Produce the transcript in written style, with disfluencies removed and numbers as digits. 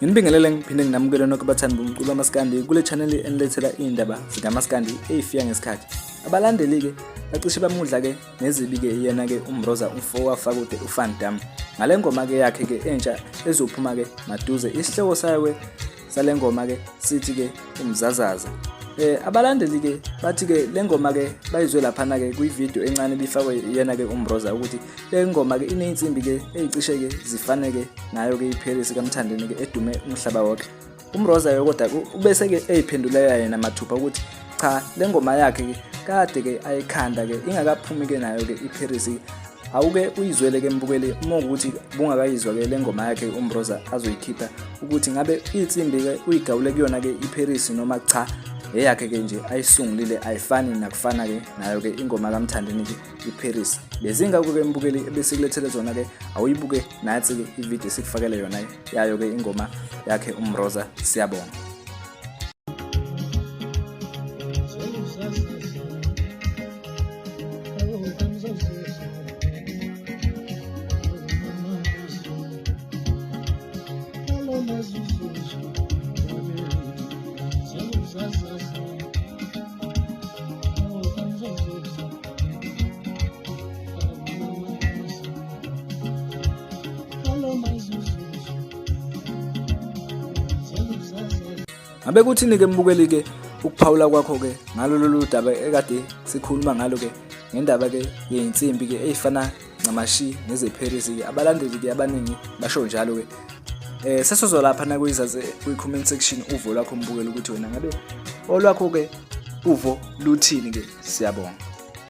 Ngibingelele ngiphinde nginamukele nonke abathandi bomculo wamaskandi kule channel enilethela indaba zikamaskandi ezifika ngesikhathi. Abalandeli ke bacishe bamudla ke nezibi ke yena ke uMroza umfowabo fakude uFandam. Ngale ngoma ke yakhe ke entsha ezophuma ke maduze isihloko sayo sale ngoma ke sithi ke umzazaza. Abalandeli ke bathi ke le ngoma ke bayizwe lapha na ke kwi-video encane bifakwe yena ke uMroza ukuthi le ngoma ke ineyinsimbi ke ezicishe ke zifane ke nayo ke iParis kaMthandeni ke edume umhlaba wonke. uMroza kodwa ubese ke eyiphendulela yena mathupha ukuthi cha le ngoma yakhe ke kade ke ayikhanda ke ingakaphumi ke nayo ke iParis. Awuke uyizwele ke mbukeli uma ukuthi bungakayizwa ke le ngoma yakhe uMroza azoyikhipha ukuthi ngabe insimbi ke uyigawule kuyona ke iParis noma cha eyakhe ke nje ayisungulile ayifani nakufana ke nayo ke ingoma kaMthandeni ke iParis. Bezingakho ke mbukeli ebesilethele zona ke awuyibuke nathi ke ivideo sikufakele yona yayo ke ingoma yakhe uMroza. Siyabonga. Ngabe kuthini ke mbukeli ke ukuphawula kwakho ke ngalolu daba ekade sikhuluma ngalo ke ngendaba ke yeinsimbi ke ezifana ngamashi nezeParis ke abalandeli ke abaningi basho njalo ke sesozo lapha na kuyizaze kwi-comment section uvo lwakho mbukeli ukuthi wena ngabe olwakho ke uvo luthini ke. Siyabonga.